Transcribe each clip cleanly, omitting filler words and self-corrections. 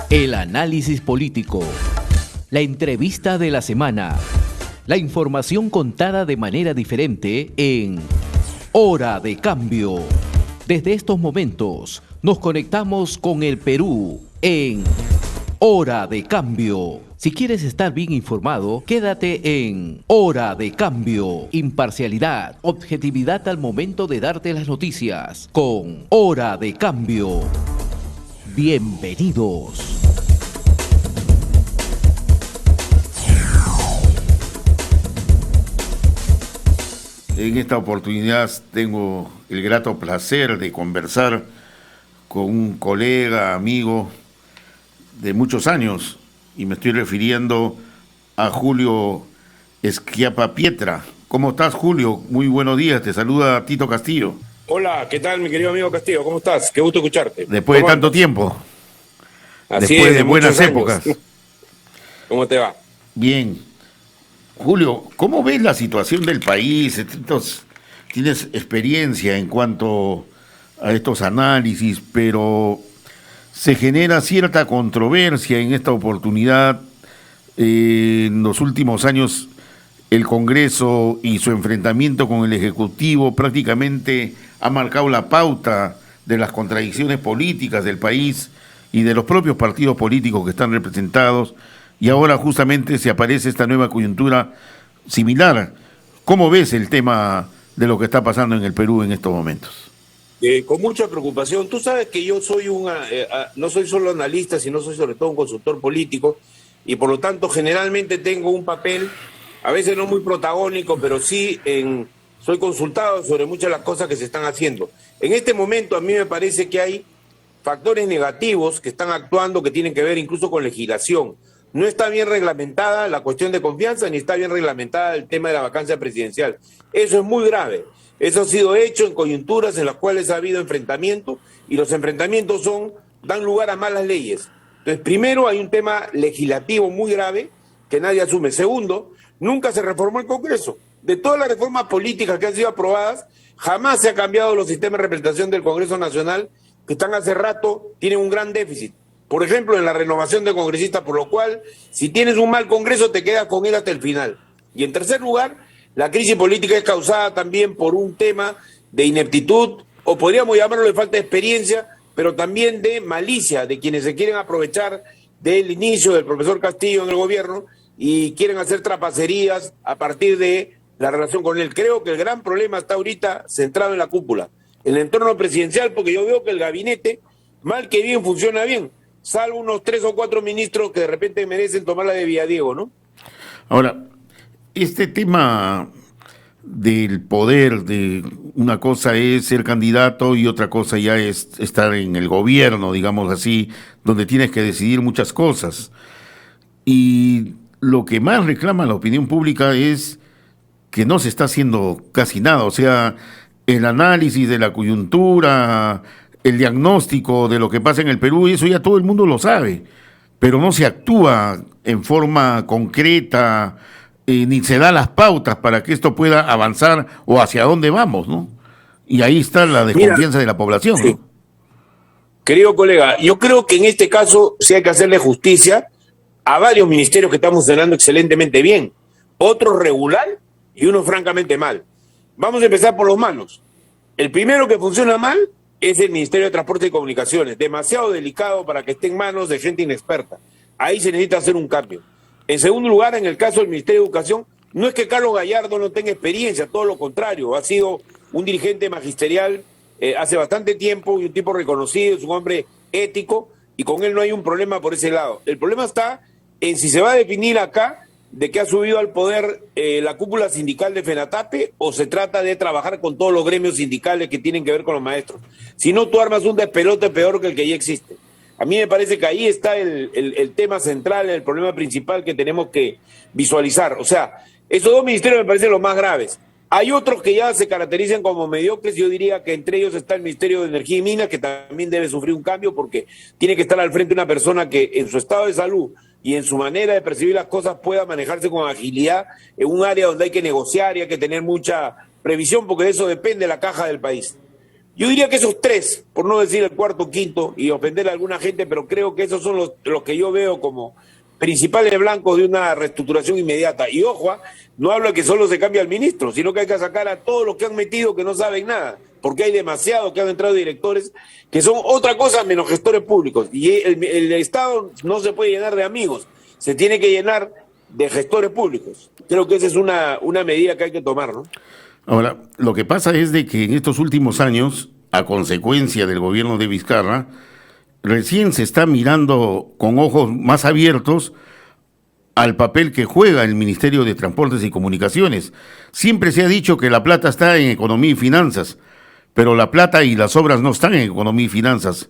El análisis político, la entrevista de la semana, la información contada de manera diferente en Hora de Cambio. Desde estos momentos nos conectamos con el Perú en Hora de Cambio. Si quieres estar bien informado, quédate en Hora de Cambio. Imparcialidad, objetividad al momento de darte las noticias con Hora de Cambio. Bienvenidos. En esta oportunidad tengo el grato placer de conversar con un colega, amigo de muchos años, y me estoy refiriendo a Julio Schiappa Pietra. ¿Cómo estás, Julio? Muy buenos días, te saluda Tito Castillo. Hola, ¿qué tal, mi querido amigo Castillo? ¿Cómo estás? Qué gusto escucharte. Después de tanto tiempo, Así después es, de buenas muchos épocas. años. ¿Cómo te va? Bien. Julio, ¿cómo ves la situación del país? Tienes experiencia en cuanto a estos análisis, pero se genera cierta controversia en esta oportunidad. En los últimos años, el Congreso y su enfrentamiento con el Ejecutivo prácticamente ha marcado la pauta de las contradicciones políticas del país y de los propios partidos políticos que están representados. Y ahora justamente se aparece esta nueva coyuntura similar. ¿Cómo ves el tema de lo que está pasando en el Perú en estos momentos? Con mucha preocupación. Tú sabes que yo soy no soy solo analista, sino soy sobre todo un consultor político, y por lo tanto generalmente tengo un papel, a veces no muy protagónico, pero sí soy consultado sobre muchas de las cosas que se están haciendo. En este momento a mí me parece que hay factores negativos que están actuando, que tienen que ver incluso con legislación. No está bien reglamentada la cuestión de confianza, ni está bien reglamentada el tema de la vacancia presidencial. Eso es muy grave. Eso ha sido hecho en coyunturas en las cuales ha habido enfrentamientos, y los enfrentamientos dan lugar a malas leyes. Entonces, primero, hay un tema legislativo muy grave que nadie asume. Segundo, nunca se reformó el Congreso. De todas las reformas políticas que han sido aprobadas, jamás se ha cambiado los sistemas de representación del Congreso Nacional, que están hace rato, tienen un gran déficit. Por ejemplo, en la renovación de congresistas, por lo cual, si tienes un mal Congreso, te quedas con él hasta el final. Y en tercer lugar, la crisis política es causada también por un tema de ineptitud, o podríamos llamarlo de falta de experiencia, pero también de malicia, de quienes se quieren aprovechar del inicio del profesor Castillo en el gobierno y quieren hacer trapacerías a partir de la relación con él. Creo que el gran problema está ahorita centrado en la cúpula, en el entorno presidencial, porque yo veo que el gabinete, mal que bien, funciona bien, salvo unos 3 o 4 ministros que de repente merecen tomar la de Villadiego, ¿no? Ahora, este tema del poder, de una cosa es ser candidato y otra cosa ya es estar en el gobierno, digamos así, donde tienes que decidir muchas cosas. Y lo que más reclama la opinión pública es que no se está haciendo casi nada, o sea, el análisis de la coyuntura, el diagnóstico de lo que pasa en el Perú, y eso ya todo el mundo lo sabe, pero no se actúa en forma concreta, ni se da las pautas para que esto pueda avanzar o hacia dónde vamos, ¿no? Y ahí está la desconfianza de la población, sí. ¿no? Querido colega, yo creo que en este caso sí hay que hacerle justicia a varios ministerios que están funcionando excelentemente bien, otros regular y unos francamente mal. Vamos a empezar por los malos. El primero que funciona mal es el Ministerio de Transporte y Comunicaciones, demasiado delicado para que esté en manos de gente inexperta. Ahí se necesita hacer un cambio. En segundo lugar, en el caso del Ministerio de Educación, no es que Carlos Gallardo no tenga experiencia, todo lo contrario, ha sido un dirigente magisterial hace bastante tiempo y un tipo reconocido, es un hombre ético, y con él no hay un problema por ese lado. El problema está en si se va a definir acá de que ha subido al poder la cúpula sindical de FENATAPE, o se trata de trabajar con todos los gremios sindicales que tienen que ver con los maestros. Si no, tú armas un despelote peor que el que ya existe. A mí me parece que ahí está el tema central, el problema principal que tenemos que visualizar. O sea, esos dos ministerios me parecen los más graves. Hay otros que ya se caracterizan como mediocres. Yo diría que entre ellos está el Ministerio de Energía y Minas, que también debe sufrir un cambio, porque tiene que estar al frente una persona que en su estado de salud y en su manera de percibir las cosas pueda manejarse con agilidad en un área donde hay que negociar y hay que tener mucha previsión, porque de eso depende la caja del país. Yo diría que esos tres, por no decir el cuarto o quinto y ofender a alguna gente, pero creo que esos son los que yo veo como principales blancos de una reestructuración inmediata. Y ojo, no hablo de que solo se cambie al ministro, sino que hay que sacar a todos los que han metido que no saben nada, porque hay demasiados que han entrado directores que son otra cosa menos gestores públicos. Y el Estado no se puede llenar de amigos, se tiene que llenar de gestores públicos. Creo que esa es una medida que hay que tomar, ¿no? Ahora, lo que pasa es de que en estos últimos años, a consecuencia del gobierno de Vizcarra, recién se está mirando con ojos más abiertos al papel que juega el Ministerio de Transportes y Comunicaciones. Siempre se ha dicho que la plata está en economía y finanzas, pero la plata y las obras no están en economía y finanzas.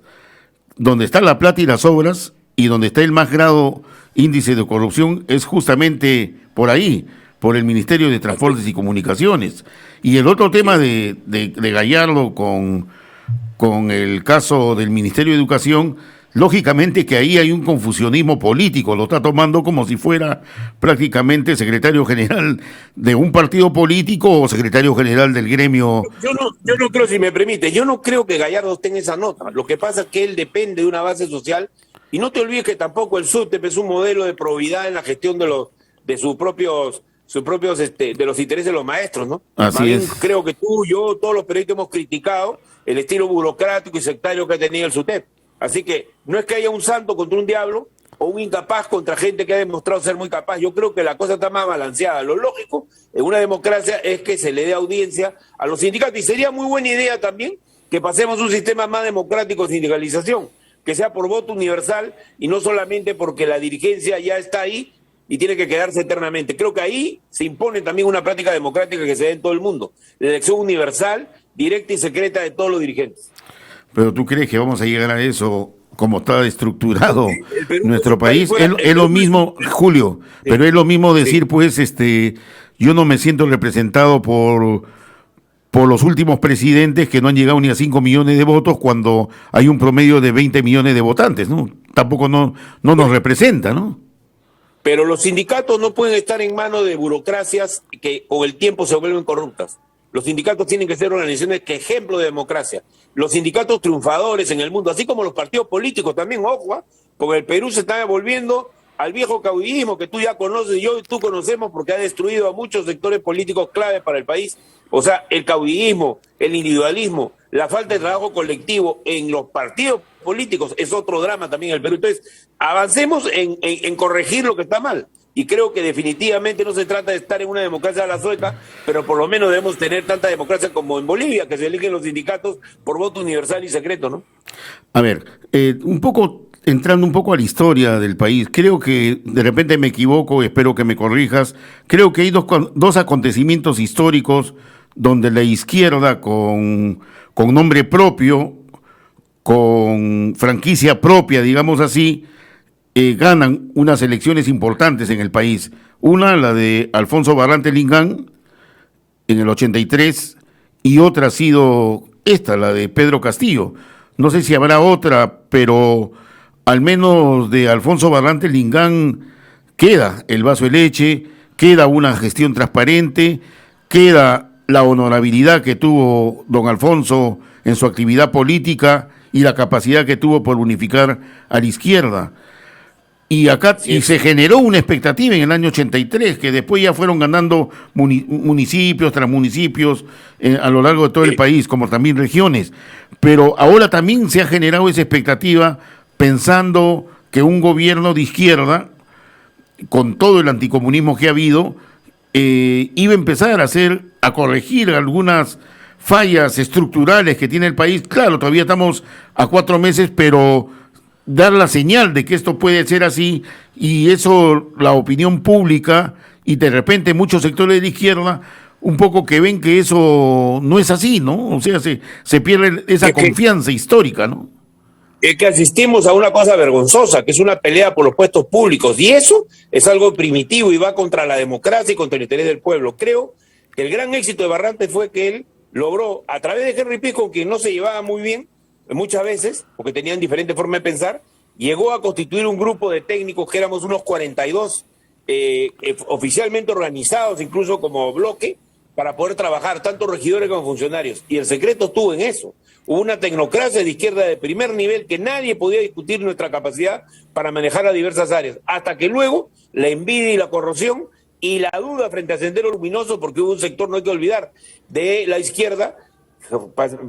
Donde está la plata y las obras, y donde está el más grado índice de corrupción, es justamente por ahí, por el Ministerio de Transportes y Comunicaciones. Y el otro tema de Gallardo con el caso del Ministerio de Educación, lógicamente que ahí hay un confusionismo político, lo está tomando como si fuera prácticamente secretario general de un partido político o secretario general del gremio. Yo no creo, si me permite, yo no creo que Gallardo esté en esa nota. Lo que pasa es que él depende de una base social, y no te olvides que tampoco el SUTEP es un modelo de probidad en la gestión de sus propios de los intereses de los maestros, ¿no? Así es. Creo que tú, yo, todos los periodistas hemos criticado el estilo burocrático y sectario que ha tenido el SUTEP. Así que no es que haya un santo contra un diablo o un incapaz contra gente que ha demostrado ser muy capaz. Yo creo que la cosa está más balanceada. Lo lógico en una democracia es que se le dé audiencia a los sindicatos, y sería muy buena idea también que pasemos un sistema más democrático de sindicalización, que sea por voto universal y no solamente porque la dirigencia ya está ahí y tiene que quedarse eternamente. Creo que ahí se impone también una práctica democrática que se dé en todo el mundo. La elección universal, directa y secreta de todos los dirigentes. Pero ¿tú crees que vamos a llegar a eso como está estructurado nuestro país? Es lo mismo, Julio, pero es lo mismo decir, pues, yo no me siento representado por los últimos presidentes que no han llegado ni a 5 millones de votos cuando hay un promedio de 20 millones de votantes, ¿no? Tampoco no nos representa, ¿no? Pero los sindicatos no pueden estar en manos de burocracias que con el tiempo se vuelven corruptas. Los sindicatos tienen que ser organizaciones que ejemplo de democracia. Los sindicatos triunfadores en el mundo, así como los partidos políticos también, ojo, porque el Perú se está volviendo al viejo caudillismo que tú ya conoces, yo y tú conocemos, porque ha destruido a muchos sectores políticos clave para el país. O sea, el caudillismo, el individualismo, la falta de trabajo colectivo en los partidos políticos es otro drama también en el Perú. Entonces, avancemos en corregir lo que está mal. Y creo que definitivamente no se trata de estar en una democracia a la sueca, pero por lo menos debemos tener tanta democracia como en Bolivia, que se eligen los sindicatos por voto universal y secreto, ¿no? A ver, entrando un poco a la historia del país, creo que de repente me equivoco, espero que me corrijas. Creo que hay dos acontecimientos históricos donde la izquierda con nombre propio, con franquicia propia, digamos así, ganan unas elecciones importantes en el país. Una, la de Alfonso Barrante Lingán, en el 83, y otra ha sido esta, la de Pedro Castillo. No sé si habrá otra, pero al menos de Alfonso Barrante Lingán queda el vaso de leche, queda una gestión transparente, queda la honorabilidad que tuvo don Alfonso en su actividad política y la capacidad que tuvo por unificar a la izquierda. Y acá y se generó una expectativa en el año 83, que después ya fueron ganando municipios tras municipios a lo largo de todo el país, como también regiones. Pero ahora también se ha generado esa expectativa pensando que un gobierno de izquierda, con todo el anticomunismo que ha habido, iba a empezar a corregir algunas fallas estructurales que tiene el país. Claro, todavía estamos a 4 meses, pero dar la señal de que esto puede ser así, y eso la opinión pública y de repente muchos sectores de la izquierda un poco que ven que eso no es así, ¿no? O sea, se pierde esa confianza histórica, ¿no? Es que asistimos a una cosa vergonzosa, que es una pelea por los puestos públicos, y eso es algo primitivo y va contra la democracia y contra el interés del pueblo. Creo que el gran éxito de Barrante fue que él logró, a través de Henry Piz, con quien no se llevaba muy bien, muchas veces, porque tenían diferentes formas de pensar, llegó a constituir un grupo de técnicos que éramos unos 42, oficialmente organizados, incluso como bloque, para poder trabajar, tanto regidores como funcionarios. Y el secreto estuvo en eso. Hubo una tecnocracia de izquierda de primer nivel que nadie podía discutir nuestra capacidad para manejar las diversas áreas, hasta que luego la envidia y la corrupción y la duda frente a Sendero Luminoso, porque hubo un sector, no hay que olvidar, de la izquierda,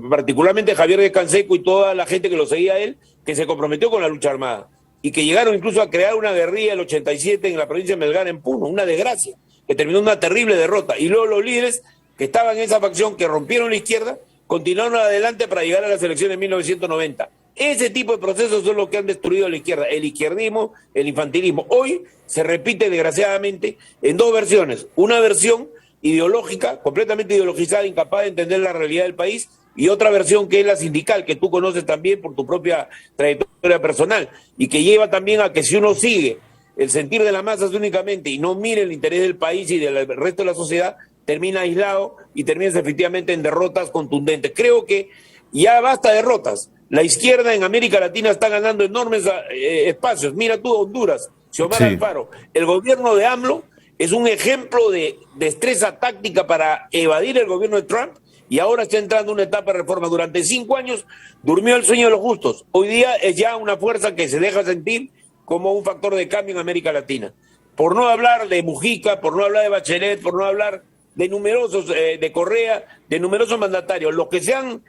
particularmente Javier de Canseco y toda la gente que lo seguía a él, que se comprometió con la lucha armada y que llegaron incluso a crear una guerrilla el 87 en la provincia de Melgar, en Puno, una desgracia, que terminó en una terrible derrota. Y luego los líderes que estaban en esa facción, que rompieron la izquierda, continuaron adelante para llegar a las elecciones de 1990. Ese tipo de procesos son los que han destruido a la izquierda, el izquierdismo, el infantilismo. Hoy se repite desgraciadamente en dos versiones. Una versión ideológica, completamente ideologizada, incapaz de entender la realidad del país, y otra versión que es la sindical, que tú conoces también por tu propia trayectoria personal, y que lleva también a que si uno sigue el sentir de las masas únicamente y no mire el interés del país y del resto de la sociedad, termina aislado y termina efectivamente en derrotas contundentes. Creo que ya basta de derrotas. La izquierda en América Latina está ganando enormes espacios. Mira tú, Honduras, Xiomara Alfaro. El gobierno de AMLO es un ejemplo de destreza táctica para evadir el gobierno de Trump, y ahora está entrando en una etapa de reforma. Durante 5 años durmió el sueño de los justos. Hoy día es ya una fuerza que se deja sentir como un factor de cambio en América Latina. Por no hablar de Mujica, por no hablar de Bachelet, por no hablar de numerosos, de Correa, de numerosos mandatarios. Los que han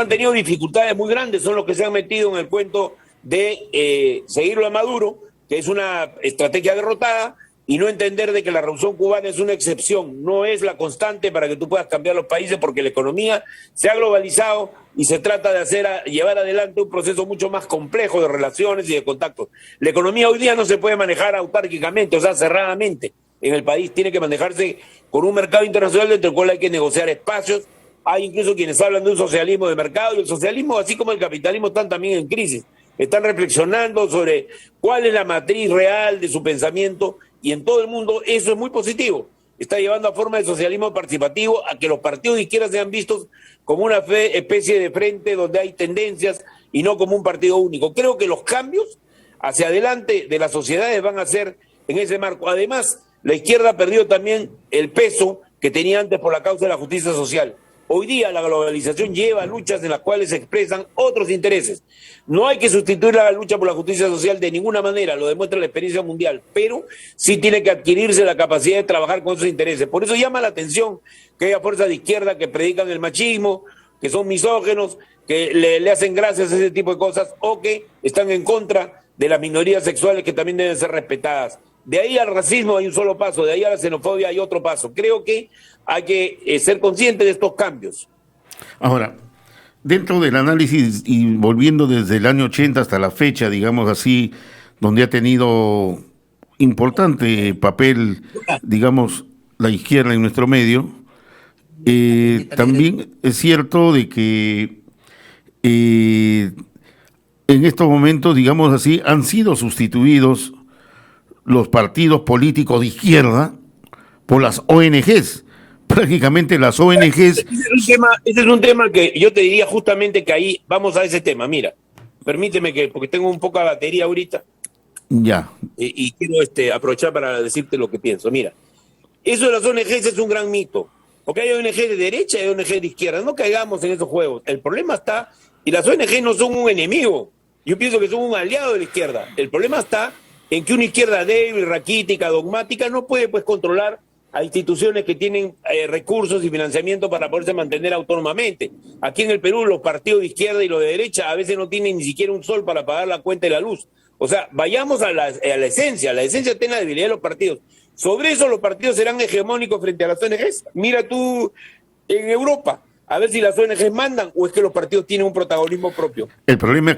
tenido dificultades muy grandes son los que se han metido en el cuento de seguirlo a Maduro, que es una estrategia derrotada, y no entender de que la revolución cubana es una excepción, no es la constante para que tú puedas cambiar los países, porque la economía se ha globalizado y se trata de llevar adelante un proceso mucho más complejo de relaciones y de contactos. La economía hoy día no se puede manejar autárquicamente, o sea, cerradamente en el país, tiene que manejarse con un mercado internacional dentro del cual hay que negociar espacios. Hay incluso quienes hablan de un socialismo de mercado, y el socialismo, así como el capitalismo, están también en crisis. Están reflexionando sobre cuál es la matriz real de su pensamiento, y en todo el mundo eso es muy positivo. Está llevando a forma de socialismo participativo a que los partidos de izquierda sean vistos como una especie de frente donde hay tendencias y no como un partido único. Creo que los cambios hacia adelante de las sociedades van a ser en ese marco. Además, la izquierda perdió también el peso que tenía antes por la causa de la justicia social. Hoy día la globalización lleva a luchas en las cuales se expresan otros intereses. No hay que sustituir la lucha por la justicia social de ninguna manera, lo demuestra la experiencia mundial, pero sí tiene que adquirirse la capacidad de trabajar con esos intereses. Por eso llama la atención que haya fuerzas de izquierda que predican el machismo, que son misógenos, que le hacen gracias a ese tipo de cosas, o que están en contra de las minorías sexuales que también deben ser respetadas. De ahí al racismo hay un solo paso, de ahí a la xenofobia hay otro paso. Creo que hay que ser conscientes de estos cambios. Ahora, dentro del análisis y volviendo desde el año 80 hasta la fecha, digamos así, donde ha tenido importante papel, digamos, la izquierda en nuestro medio, también es cierto de que en estos momentos, digamos así, han sido sustituidos los partidos políticos de izquierda por las ONGs. Prácticamente las ONGs... Ese es un tema que yo te diría justamente que ahí vamos a ese tema. Mira, permíteme porque tengo un poco de batería ahorita. Ya. Y quiero aprovechar para decirte lo que pienso. Mira, eso de las ONGs es un gran mito. Porque hay ONG de derecha y hay ONG de izquierda. No caigamos en esos juegos. El problema está, y las ONG no son un enemigo. Yo pienso que son un aliado de la izquierda. El problema está en que una izquierda débil, raquítica, dogmática, no puede controlar a instituciones que tienen recursos y financiamiento para poderse mantener autónomamente. Aquí en el Perú los partidos de izquierda y los de derecha a veces no tienen ni siquiera un sol para pagar la cuenta de la luz. O sea, vayamos a la esencia. La esencia está en la debilidad de los partidos. Sobre eso los partidos serán hegemónicos frente a las ONGs. Mira tú en Europa, a ver si las ONGs mandan o es que los partidos tienen un protagonismo propio. El problema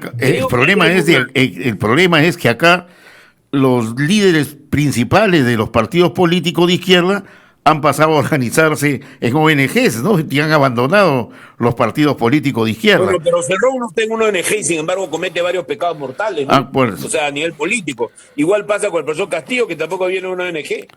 es que acá los líderes principales de los partidos políticos de izquierda han pasado a organizarse en ONGs, ¿no? Y han abandonado los partidos políticos de izquierda. Bueno, pero Cerrón no está en una ONG y sin embargo comete varios pecados mortales, ¿no? Pues. O sea, a nivel político. Igual pasa con el profesor Castillo, que tampoco viene de una ONG.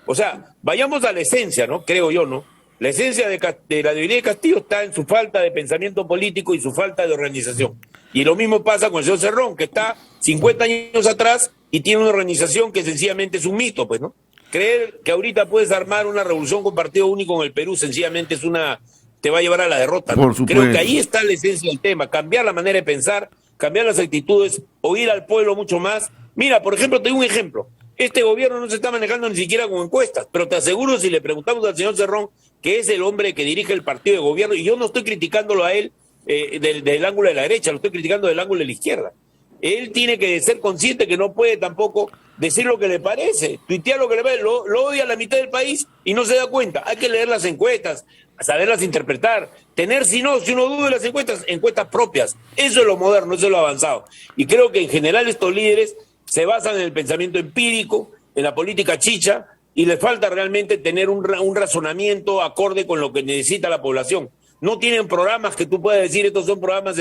O sea, vayamos a la esencia, ¿no? Creo yo, ¿no? La esencia de la debilidad de Castillo está en su falta de pensamiento político y su falta de organización. Y lo mismo pasa con el señor Cerrón, que está 50 años atrás y tiene una organización que sencillamente es un mito, pues, ¿no? Creer que ahorita puedes armar una revolución con partido único en el Perú sencillamente es una te va a llevar a la derrota, ¿no? Por supuesto. Creo que ahí está la esencia del tema, cambiar la manera de pensar, cambiar las actitudes, oír al pueblo mucho más. Mira, por ejemplo, te doy un ejemplo. Este gobierno no se está manejando ni siquiera con encuestas, pero te aseguro, si le preguntamos al señor Cerrón, que es el hombre que dirige el partido de gobierno, y yo no estoy criticándolo a él del ángulo de la derecha, lo estoy criticando del ángulo de la izquierda. Él tiene que ser consciente que no puede tampoco decir lo que le parece, tuitear lo que le parece, lo odia a la mitad del país y no se da cuenta. Hay que leer las encuestas, saberlas interpretar, tener, si uno duda de las encuestas propias. Eso es lo moderno, eso es lo avanzado. Y creo que en general estos líderes se basan en el pensamiento empírico, en la política chicha, y les falta realmente tener un razonamiento acorde con lo que necesita la población. No tienen programas que tú puedas decir, estos son programas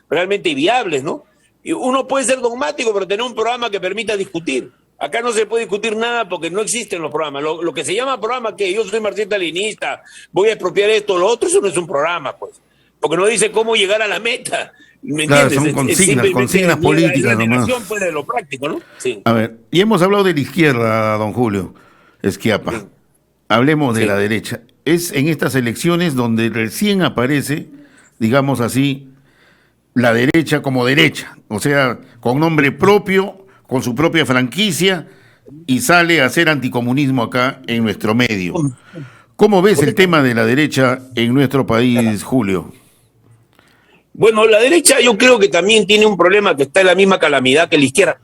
realmente viables, ¿no? Y uno puede ser dogmático, pero tener un programa que permita discutir. Acá no se puede discutir nada porque no existen los programas. Lo que se llama programa, que yo soy marxista-leninista, voy a expropiar esto, lo otro, eso no es un programa, pues. Porque no dice cómo llegar a la meta. ¿Me entiendes? Son consignas políticas nomás. Pues, de lo práctico, ¿no? Sí. A ver, y hemos hablado de la izquierda, don Julio Schiappa. Sí. Hablemos de la derecha. Es en estas elecciones donde recién aparece, digamos así, la derecha como derecha, o sea, con nombre propio, con su propia franquicia, y sale a hacer anticomunismo acá en nuestro medio. ¿Cómo ves el tema de la derecha en nuestro país, Julio? Bueno, la derecha yo creo que también tiene un problema, que está en la misma calamidad que la izquierda.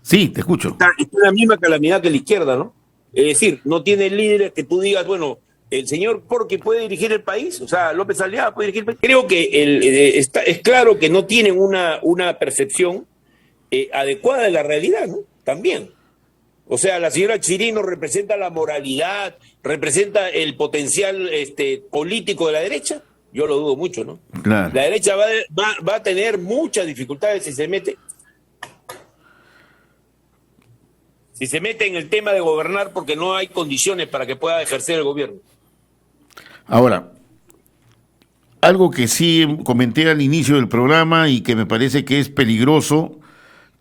Sí, te escucho. Está en la misma calamidad que la izquierda, ¿no? Es decir, no tiene líderes que tú digas, bueno, el señor Porqui puede dirigir el país, o sea, López Aliaga puede dirigir el país. Creo que es claro que no tienen una percepción adecuada de la realidad, ¿no? También. O sea, la señora Chirino representa la moralidad, representa el potencial político de la derecha. Yo lo dudo mucho, ¿no? Claro. La derecha va a tener muchas dificultades si se mete en el tema de gobernar, porque no hay condiciones para que pueda ejercer el gobierno. Ahora, algo que sí comenté al inicio del programa y que me parece que es peligroso,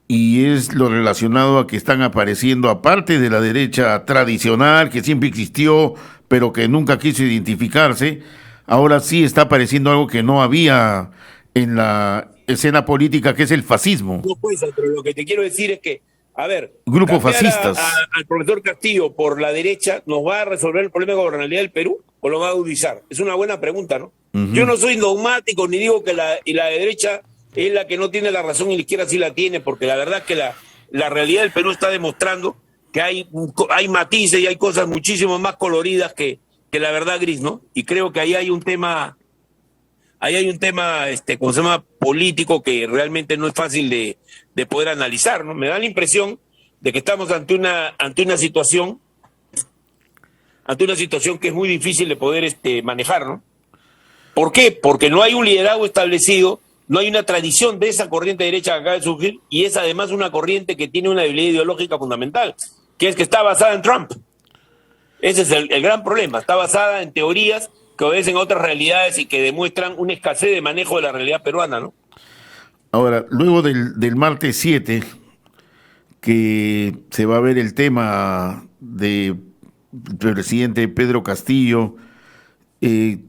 y es lo relacionado a que están apareciendo, aparte de la derecha tradicional, que siempre existió, pero que nunca quiso identificarse, ahora sí está apareciendo algo que no había en la escena política, que es el fascismo. No puede ser, pero lo que te quiero decir es que, a ver, grupos fascistas. Al profesor Castillo por la derecha, ¿nos va a resolver el problema de gobernabilidad del Perú o lo va a agudizar? Es una buena pregunta, ¿no? Yo no soy dogmático ni digo que la derecha es la que no tiene la razón y la izquierda sí la tiene, porque la verdad es que la realidad del Perú está demostrando que hay matices y hay cosas muchísimo más coloridas que la verdad gris, ¿no? Y creo que ahí hay un tema, ¿cómo se llama?, político, que realmente no es fácil de poder analizar, ¿no? Me da la impresión de que estamos ante una situación que es muy difícil de poder manejar, ¿no? ¿Por qué? Porque no hay un liderazgo establecido, no hay una tradición de esa corriente derecha que acaba de surgir, y es además una corriente que tiene una debilidad ideológica fundamental, que es que está basada en Trump. Ese es el gran problema, está basada en teorías que obedecen a otras realidades y que demuestran una escasez de manejo de la realidad peruana, ¿no? Ahora, luego del martes 7, que se va a ver el tema del presidente Pedro Castillo,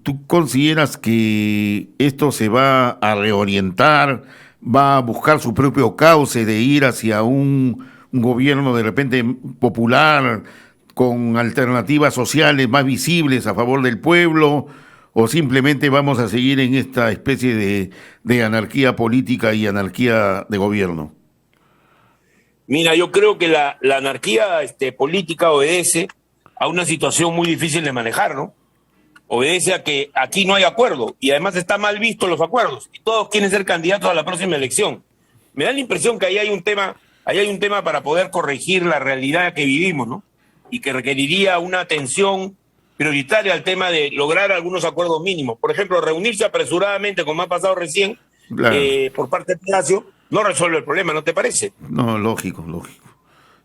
¿tú consideras que esto se va a reorientar, va a buscar su propio cauce de ir hacia un gobierno de repente popular, con alternativas sociales más visibles a favor del pueblo, o simplemente vamos a seguir en esta especie de anarquía política y anarquía de gobierno? Mira, yo creo que la anarquía política obedece a una situación muy difícil de manejar, ¿no? Obedece a que aquí no hay acuerdo, y además está mal visto los acuerdos, y todos quieren ser candidatos a la próxima elección. Me da la impresión que ahí hay un tema para poder corregir la realidad que vivimos, ¿no? Y que requeriría una atención prioritaria al tema de lograr algunos acuerdos mínimos. Por ejemplo, reunirse apresuradamente, como ha pasado recién, Claro. Por parte de Palacio, no resuelve el problema, ¿no te parece? No, lógico.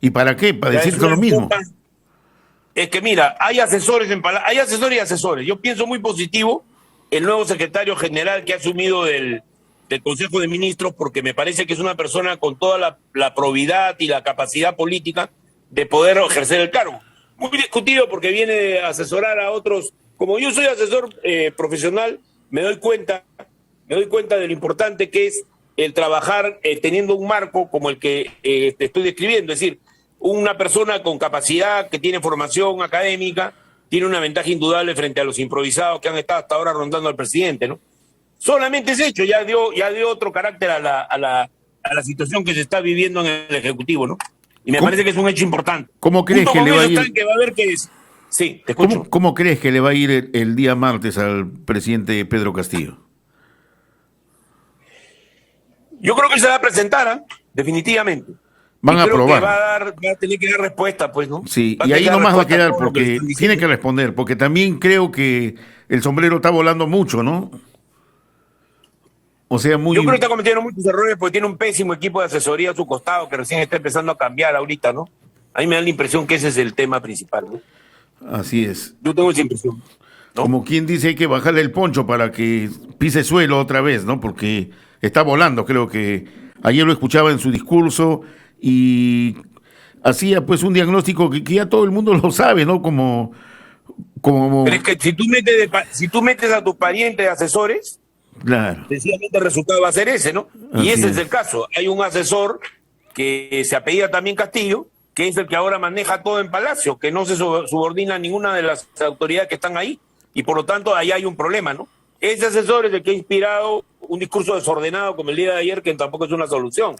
¿Y para qué? Para Ya, decir es lo una mismo. culpa. Es que mira, hay asesores hay asesores y asesores. Yo pienso muy positivo el nuevo secretario general que ha asumido del Consejo de Ministros, porque me parece que es una persona con toda la probidad y la capacidad política de poder ejercer el cargo. Muy discutido porque viene a asesorar a otros como yo soy asesor profesional, me doy cuenta de lo importante que es el trabajar teniendo un marco como el que te estoy describiendo, es decir, una persona con capacidad, que tiene formación académica, tiene una ventaja indudable frente a los improvisados que han estado hasta ahora rondando al presidente, ¿no? Solamente ese hecho ya dio otro carácter a la situación que se está viviendo en el Ejecutivo, ¿no? Y me parece que es un hecho importante. ¿Cómo crees que le va a ir? Que va a haber que sí, te escucho. ¿Cómo crees que le va a ir el día martes al presidente Pedro Castillo? Yo creo que él se va a presentar, definitivamente. Van a aprobar. Va a tener que dar respuesta, pues, ¿no? Sí, y ahí nomás va a quedar porque tiene que responder, porque también creo que el sombrero está volando mucho, ¿no? O sea, Yo creo que está cometiendo muchos errores porque tiene un pésimo equipo de asesoría a su costado que recién está empezando a cambiar ahorita, ¿no? A mí me da la impresión que ese es el tema principal, ¿no? Así es. Yo tengo esa impresión, ¿no? Como quien dice, hay que bajarle el poncho para que pise suelo otra vez, ¿no? Porque está volando, creo que ayer lo escuchaba en su discurso y hacía pues un diagnóstico que ya todo el mundo lo sabe, ¿no? Como... Pero es que si tú metes a tus parientes asesores, claro, sencillamente el resultado va a ser ese, ¿no? Así y ese es el caso. Hay un asesor que se apellida también Castillo, que es el que ahora maneja todo en Palacio, que no se subordina a ninguna de las autoridades que están ahí, y por lo tanto ahí hay un problema, ¿no? Ese asesor es el que ha inspirado un discurso desordenado como el día de ayer, que tampoco es una solución.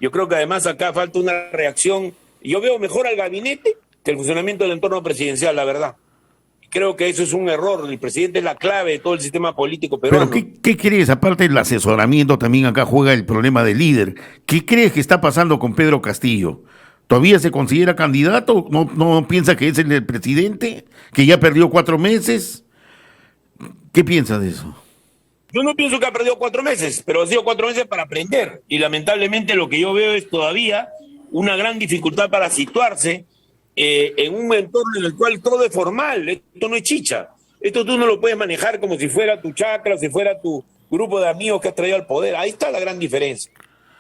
Yo creo que además acá falta una reacción. Yo veo mejor al gabinete que el funcionamiento del entorno presidencial, la verdad. Creo que eso es un error. El presidente es la clave de todo el sistema político peruano. Pero ¿qué crees? Aparte del asesoramiento, también acá juega el problema del líder. ¿Qué crees que está pasando con Pedro Castillo? ¿Todavía se considera candidato? ¿No piensa que es el presidente? ¿Que ya perdió 4 meses? ¿Qué piensas de eso? Yo no pienso que ha perdido 4 meses, pero ha sido 4 meses para aprender. Y lamentablemente lo que yo veo es todavía una gran dificultad para situarse en un entorno en el cual todo es formal. Esto no es chicha. Esto tú no lo puedes manejar como si fuera tu chacra, o si fuera tu grupo de amigos que has traído al poder. Ahí está la gran diferencia.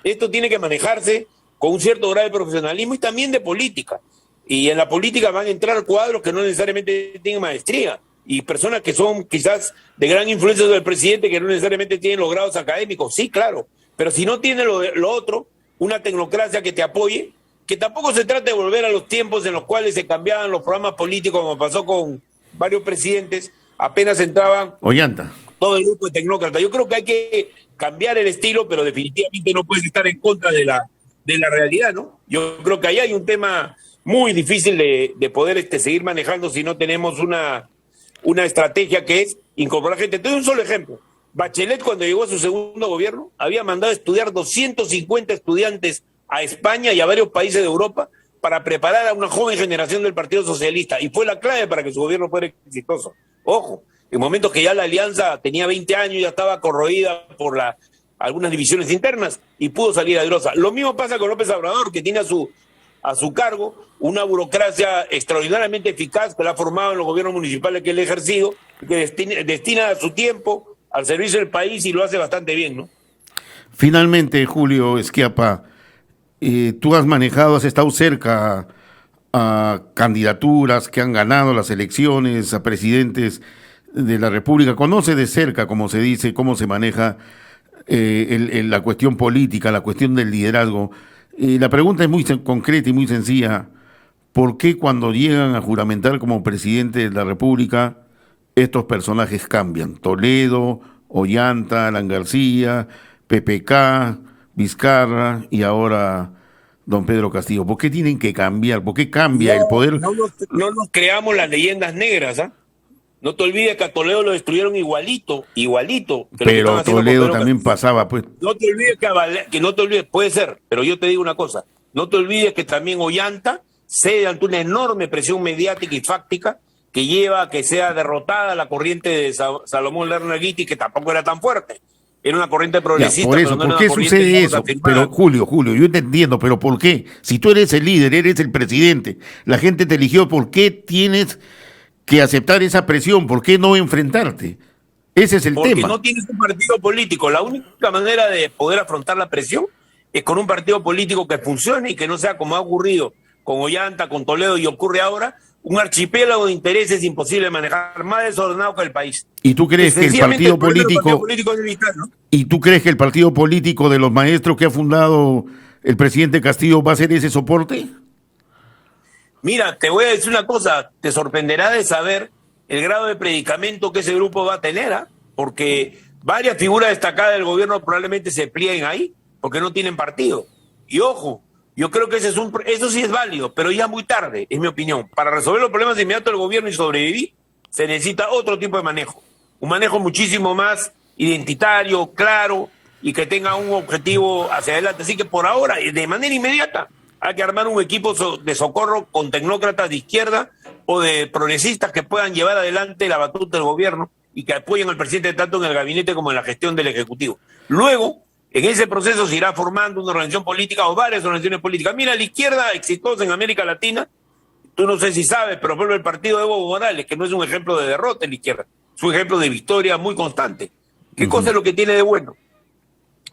Esto tiene que manejarse con un cierto grado de profesionalismo y también de política. Y en la política van a entrar cuadros que no necesariamente tienen maestría y personas que son quizás de gran influencia sobre el presidente que no necesariamente tienen los grados académicos. Sí, claro, pero si no tiene lo otro, una tecnocracia que te apoye, que tampoco se trata de volver a los tiempos en los cuales se cambiaban los programas políticos, como pasó con varios presidentes, apenas entraban Ollanta. todo el grupo de tecnócratas. Yo creo que hay que cambiar el estilo, pero definitivamente no puedes estar en contra de la realidad, ¿no? Yo creo que ahí hay un tema muy difícil de poder seguir manejando si no tenemos una estrategia que es incorporar gente. Te doy un solo ejemplo. Bachelet, cuando llegó a su segundo gobierno, había mandado a estudiar 250 estudiantes a España y a varios países de Europa para preparar a una joven generación del Partido Socialista, y fue la clave para que su gobierno fuera exitoso. Ojo, en momentos que ya la alianza tenía 20 años, ya estaba corroída por algunas divisiones internas y pudo salir airosa. Lo mismo pasa con López Obrador, que tiene a su cargo una burocracia extraordinariamente eficaz que la ha formado en los gobiernos municipales que él ha ejercido, que destina su tiempo al servicio del país y lo hace bastante bien, ¿no? Finalmente, Julio Schiappa, tú has estado cerca a candidaturas que han ganado las elecciones, a presidentes de la República, conoce de cerca, como se dice, cómo se maneja la cuestión política, la cuestión del liderazgo. La pregunta es muy concreta y muy sencilla. ¿Por qué cuando llegan a juramentar como presidente de la República estos personajes cambian? Toledo, Ollanta, Alan García, PPK, Vizcarra y ahora don Pedro Castillo. ¿Por qué tienen que cambiar? ¿Por qué cambia el poder? No nos creamos las leyendas negras, ¿ah? No te olvides que a Toledo lo destruyeron igualito. Pero Toledo también pasaba, pues. No te olvides puede ser, pero yo te digo una cosa. No te olvides que también Ollanta cede ante una enorme presión mediática y fáctica que lleva a que sea derrotada la corriente de Salomón Lerner Guiti, que tampoco era tan fuerte. Era una corriente progresista. Por eso, pero no ¿por qué sucede eso? Pero Julio, yo te entiendo, pero ¿por qué? Si tú eres el líder, eres el presidente, la gente te eligió, ¿por qué tienes que aceptar esa presión? ¿Por qué no enfrentarte? Ese es el tema. Porque no tienes un partido político. La única manera de poder afrontar la presión es con un partido político que funcione y que no sea como ha ocurrido con Ollanta, con Toledo y ocurre ahora, un archipiélago de intereses imposible de manejar, más desordenado que el país. ¿Y tú crees que el partido político, es militar, ¿no? y tú crees que el partido político de los maestros que ha fundado el presidente Castillo va a ser ese soporte? Mira, te voy a decir una cosa, te sorprenderá de saber el grado de predicamento que ese grupo va a tener, ¿eh? Porque varias figuras destacadas del gobierno probablemente se plieguen ahí, porque no tienen partido. Y ojo, yo creo que eso sí es válido, pero ya muy tarde, es mi opinión. Para resolver los problemas inmediatos del gobierno y sobrevivir, se necesita otro tipo de manejo. Un manejo muchísimo más identitario, claro, y que tenga un objetivo hacia adelante. Así que por ahora, de manera inmediata, hay que armar un equipo de socorro con tecnócratas de izquierda o de progresistas que puedan llevar adelante la batuta del gobierno y que apoyen al presidente tanto en el gabinete como en la gestión del Ejecutivo. Luego, en ese proceso se irá formando una organización política o varias organizaciones políticas. Mira, la izquierda exitosa en América Latina, tú no sé si sabes, pero por ejemplo el partido de Evo Morales, que no es un ejemplo de derrota en la izquierda, es un ejemplo de victoria muy constante. ¿Qué cosa es lo que tiene de bueno?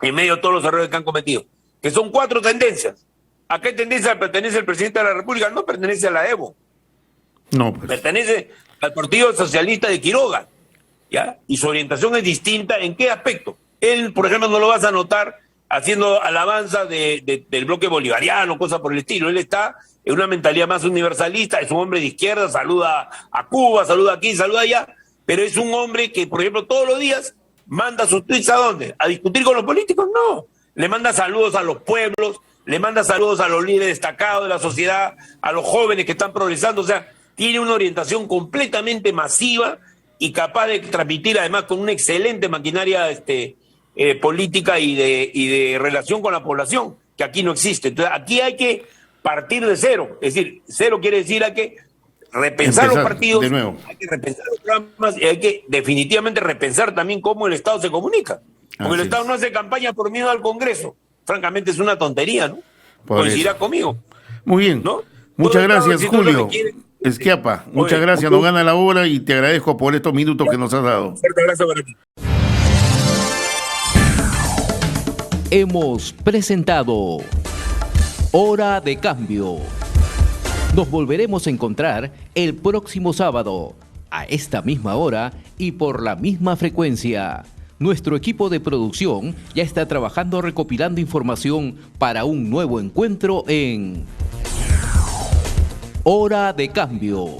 En medio de todos los errores que han cometido. Que son 4 tendencias. ¿A qué tendencia pertenece el presidente de la República? No pertenece a la Evo. No, pues. Pertenece al Partido Socialista de Quiroga, ¿ya? Y su orientación es distinta. ¿En qué aspecto? Él, por ejemplo, no lo vas a notar haciendo alabanza del bloque bolivariano, cosas por el estilo. Él está en una mentalidad más universalista, es un hombre de izquierda, saluda a Cuba, saluda aquí, saluda allá, pero es un hombre que, por ejemplo, todos los días manda sus tweets ¿a dónde? ¿A discutir con los políticos? No. Le manda saludos a los pueblos, le manda saludos a los líderes destacados de la sociedad, a los jóvenes que están progresando. O sea, tiene una orientación completamente masiva y capaz de transmitir, además, con una excelente maquinaria política y de relación con la población, que aquí no existe. Entonces, aquí hay que partir de cero. Es decir, cero quiere decir hay que repensar los partidos, de nuevo. hay que repensar los programas y hay que definitivamente repensar también cómo el Estado se comunica. Porque el Estado no hace campaña por miedo al Congreso. Francamente es una tontería, ¿no? Coincidirá conmigo. Muy bien. ¿No? Muchas gracias, Julio Schiappa. Muchas gracias. Nos gana la hora y te agradezco por estos minutos que nos has dado. Fuerte abrazo para ti. Hemos presentado Hora de Cambio. Nos volveremos a encontrar el próximo sábado, a esta misma hora y por la misma frecuencia. Nuestro equipo de producción ya está trabajando recopilando información para un nuevo encuentro en Hora de Cambio.